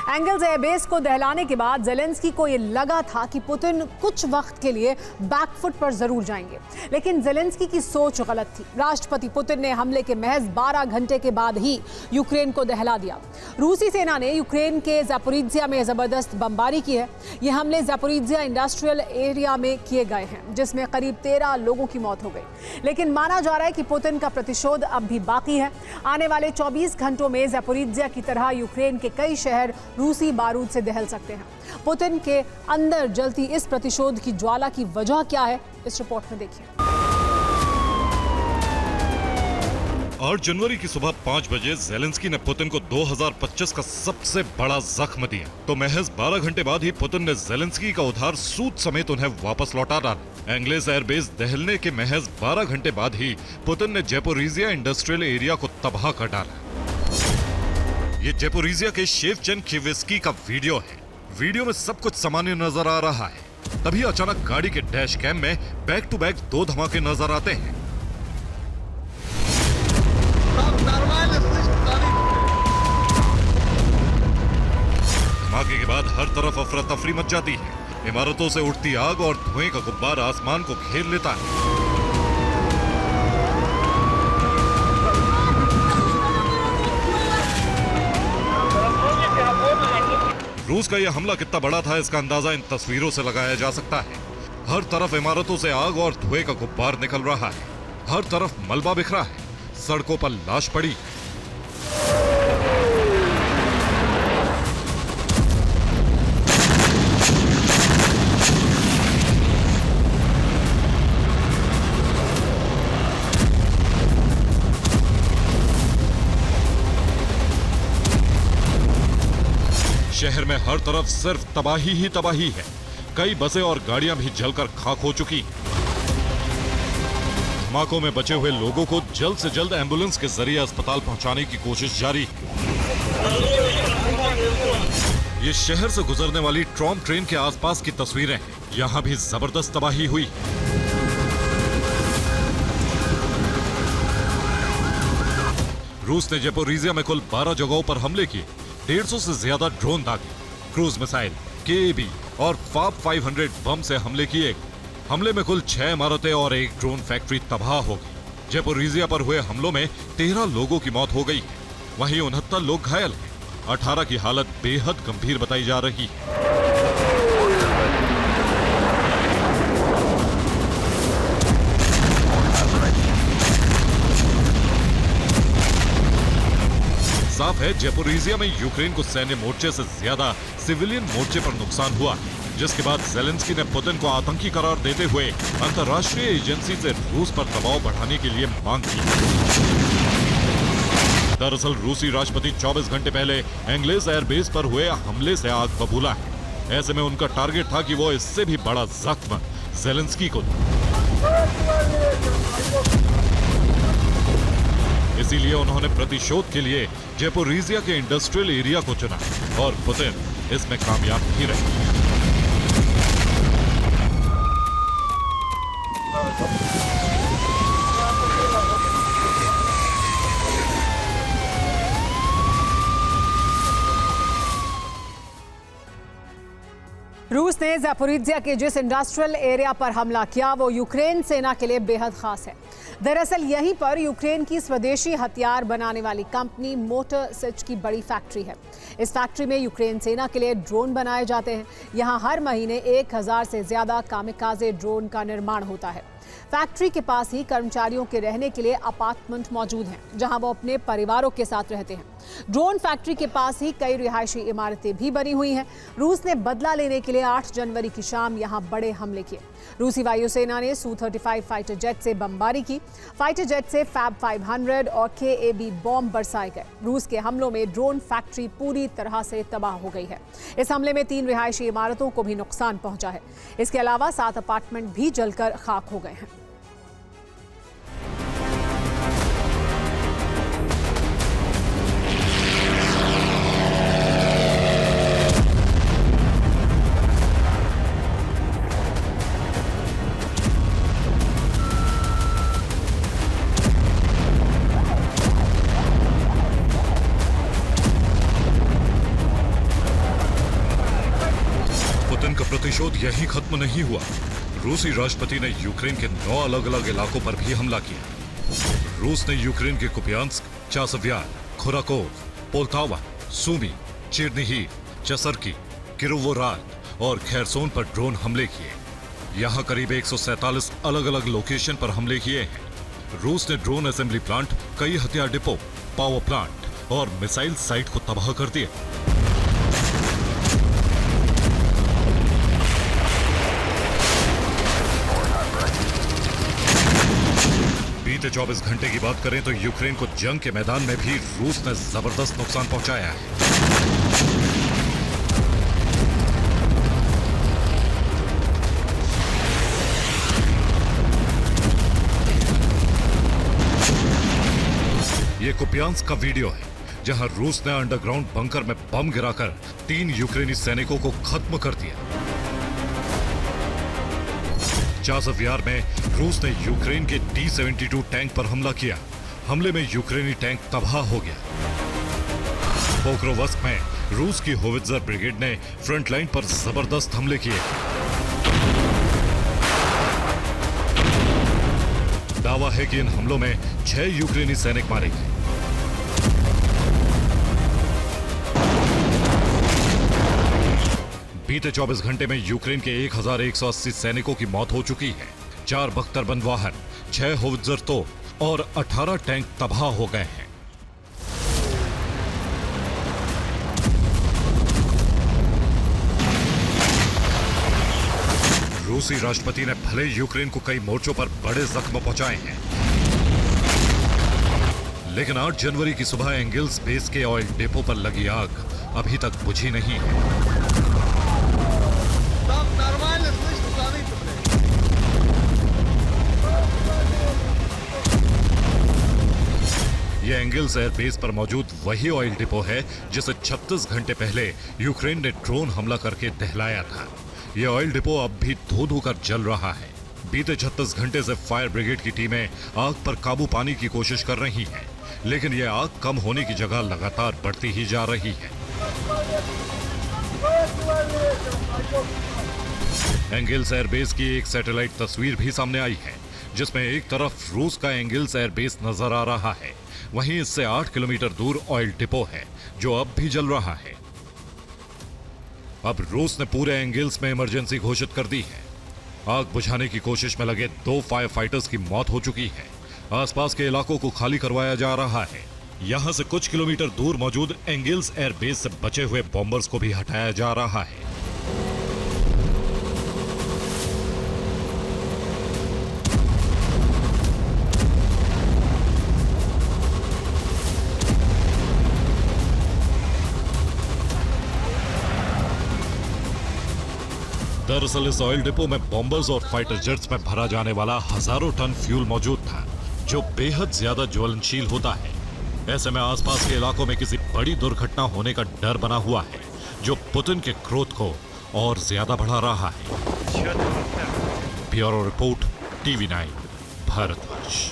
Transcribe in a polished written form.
Angles airbase को दहलाने के बाद ज़ेलेंस्की को ये लगा था कि पुतिन कुछ वक्त के लिए बैकफुट पर जरूर जाएंगे, लेकिन ज़ेलेंस्की की सोच गलत थी। राष्ट्रपति पुतिन ने हमले के महज 12 घंटे के बाद ही यूक्रेन को दहला दिया। रूसी सेना ने यूक्रेन के ज़ैपोरिज्जिया में जबरदस्त बमबारी की है। ये हमले ज़ैपोरिज्जिया इंडस्ट्रियल एरिया में किए गए हैं, जिसमें करीब 13 लोगों की मौत हो गई। लेकिन माना जा रहा है कि पुतिन का प्रतिशोध अब भी बाकी है। आने वाले 24 घंटों में ज़ैपोरिज्जिया की तरह यूक्रेन के कई शहर रूसी बारूद से दहल सकते हैं। पुतिन के अंदर जलती इस प्रतिशोध की ज्वाला की वजह क्या है, इस रिपोर्ट में देखिए। 8 जनवरी की सुबह 5 बजे ज़ेलेंस्की ने पुतिन को 2025 का सबसे बड़ा जख्म दिया, तो महज 12 घंटे बाद ही पुतिन ने ज़ेलेंस्की का उधार सूद समेत उन्हें वापस लौटा डाला। एंग्लेस एयरबेस दहलने के महज 12 घंटे बाद ही पुतिन ने ज़ैपोरिज्जिया इंडस्ट्रियल एरिया को तबाह कर डाला। ये ज़ैपोरिज्जिया के शेवचेनकिविस्की का वीडियो है। वीडियो में सब कुछ सामान्य नजर आ रहा है, तभी अचानक गाड़ी के डैश कैम में बैक टू बैक 2 धमाके नजर आते हैं। धमाके के बाद हर तरफ अफरा तफरी मच जाती है। इमारतों से उठती आग और धुएं का गुब्बार आसमान को घेर लेता है। रूस का यह हमला कितना बड़ा था, इसका अंदाजा इन तस्वीरों से लगाया जा सकता है। हर तरफ इमारतों से आग और धुएं का गुब्बार निकल रहा है। हर तरफ मलबा बिखरा है। सड़कों पर लाश पड़ी। शहर में हर तरफ सिर्फ तबाही ही तबाही है। कई बसें और गाड़ियां भी जलकर खाक हो चुकी। धमाकों में बचे हुए लोगों को जल्द से जल्द एम्बुलेंस के जरिए अस्पताल पहुंचाने की कोशिश जारी है। ये शहर से गुजरने वाली ट्रॉम ट्रेन के आसपास की तस्वीरें हैं। यहां भी जबरदस्त तबाही हुई। रूस ने ज़ैपोरिज्जिया में कुल 12 जगहों पर हमले किए। 150 से ज्यादा ड्रोन दागे, क्रूज मिसाइल, केएबी और फाब 500 बम से हमले किए। हमले में कुल 6 इमारतें और एक ड्रोन फैक्ट्री तबाह हो गई। ज़ैपोरिज्जिया पर हुए हमलों में 13 लोगों की मौत हो गई है, वहीं 69 लोग घायल हैं। 18 की हालत बेहद गंभीर बताई जा रही है। साफ है, ज़ैपोरिज्जिया में यूक्रेन को सैन्य मोर्चे से ज्यादा सिविलियन मोर्चे पर नुकसान हुआ, जिसके बाद ज़ेलेंस्की ने पुतिन को आतंकी करार देते हुए अंतर्राष्ट्रीय एजेंसी से रूस पर दबाव बढ़ाने के लिए मांग की। दरअसल रूसी राष्ट्रपति 24 घंटे पहले एंग्लेस एयरबेस पर हुए हमले से आग बबूला है। ऐसे में उनका टारगेट था कि वो इससे भी बड़ा जख्म ज़ेलेंस्की को दे। इसीलिए उन्होंने प्रतिशोध के लिए ज़ैपोरिज्जिया के इंडस्ट्रियल एरिया को चुना और पुतिन इसमें कामयाब भी रहे। रूस ने ज़ैपोरिज्जिया के जिस इंडस्ट्रियल एरिया पर हमला किया वो यूक्रेन सेना के लिए बेहद खास है। दरअसल यहीं पर यूक्रेन की स्वदेशी हथियार बनाने वाली कंपनी मोटर सिच की बड़ी फैक्ट्री है। इस फैक्ट्री में यूक्रेन सेना के लिए ड्रोन बनाए जाते हैं। यहाँ हर महीने 1000 से ज्यादा कामिकाज़े ड्रोन का निर्माण होता है। फैक्ट्री के पास ही कर्मचारियों के रहने के लिए अपार्टमेंट मौजूद हैं, जहां वो अपने परिवारों के साथ रहते हैं। ड्रोन फैक्ट्री के पास ही कई रिहायशी इमारतें भी बनी हुई हैं। रूस ने बदला लेने के लिए 8 जनवरी की शाम यहां बड़े हमले किए। रूसी वायुसेना ने Su-35 फाइटर जेट से बमबारी की। फाइटर जेट से फैब 500 और केएबी बॉम्ब बरसाए गए। रूस के हमलों में ड्रोन फैक्ट्री पूरी तरह से तबाह हो गई है। इस हमले में 3 रिहायशी इमारतों को भी नुकसान पहुंचा है। इसके अलावा 7 अपार्टमेंट भी जलकर खाक हो गए हैं। का प्रतिशोध यहीं खत्म नहीं हुआ। रूसी राष्ट्रपति ने यूक्रेन के 9 अलग अलग इलाकों पर भी हमला किया। रूस ने यूक्रेन के कुपियांस्क, चासव्यार, खुराकोव, पोल्तावा, सूमी, चेरनिहिव, चसरकी, किरोवोराद और खैरसोन पर ड्रोन हमले किए। यहां करीब 147 अलग अलग लोकेशन पर हमले किए हैं। रूस ने ड्रोन असेंबली प्लांट, कई हथियार डिपो, पावर प्लांट और मिसाइल साइट को तबाह कर दिया। बीते 24 घंटे की बात करें तो यूक्रेन को जंग के मैदान में भी रूस ने जबरदस्त नुकसान पहुंचाया है। ये कुपियांस्क का वीडियो है, जहां रूस ने अंडरग्राउंड बंकर में बम गिराकर 3 यूक्रेनी सैनिकों को खत्म कर दिया। चासव्यार में रूस ने यूक्रेन के T-72 टैंक पर हमला किया। हमले में यूक्रेनी टैंक तबाह हो गया। पोक्रोवस्क में रूस की होवित्जर ब्रिगेड ने फ्रंटलाइन पर जबरदस्त हमले किए। दावा है कि इन हमलों में 6 यूक्रेनी सैनिक मारे गए। बीते 24 घंटे में यूक्रेन के 1180 सैनिकों की मौत हो चुकी है। 4 बख्तरबंद वाहन, 6 होवित्जर तोप और 18 टैंक तबाह हो गए हैं। रूसी राष्ट्रपति ने भले यूक्रेन को कई मोर्चों पर बड़े जख्म पहुंचाए हैं, लेकिन 8 जनवरी की सुबह एंगिल्स बेस के ऑयल डिपो पर लगी आग अभी तक बुझी नहीं है। यह एंगिल्स एयरबेस पर मौजूद वही ऑयल डिपो है जिसे 36 घंटे पहले यूक्रेन ने ड्रोन हमला करके दहलाया था। यह ऑयल डिपो अब भी धो धो कर जल रहा है। बीते 36 घंटे से फायर ब्रिगेड की टीमें आग पर काबू पाने की कोशिश कर रही हैं, लेकिन यह आग कम होने की जगह लगातार बढ़ती ही जा रही है। एंगिल्स एयरबेस की एक सैटेलाइट तस्वीर भी सामने आई है, जिसमें एक तरफ रूस का एंगिल्स एयरबेस नजर आ रहा है, वहीं इससे 8 किलोमीटर दूर ऑयल डिपो है जो अब भी जल रहा है। अब रूस ने पूरे एंगिल्स में इमरजेंसी घोषित कर दी है। आग बुझाने की कोशिश में लगे 2 फायर फाइटर्स की मौत हो चुकी है। आसपास के इलाकों को खाली करवाया जा रहा है। यहां से कुछ किलोमीटर दूर मौजूद एंगिल्स एयरबेस से बचे हुए बॉम्बर्स को भी हटाया जा रहा है। दरअसल इस ऑयल डिपो में बॉम्बर्स और फाइटर जेट्स में भरा जाने वाला हजारों टन फ्यूल मौजूद था, जो बेहद ज्यादा ज्वलनशील होता है। ऐसे में आसपास के इलाकों में किसी बड़ी दुर्घटना होने का डर बना हुआ है, जो पुतिन के क्रोध को और ज्यादा बढ़ा रहा है। Bureau report, TV9 Bharatvarsh.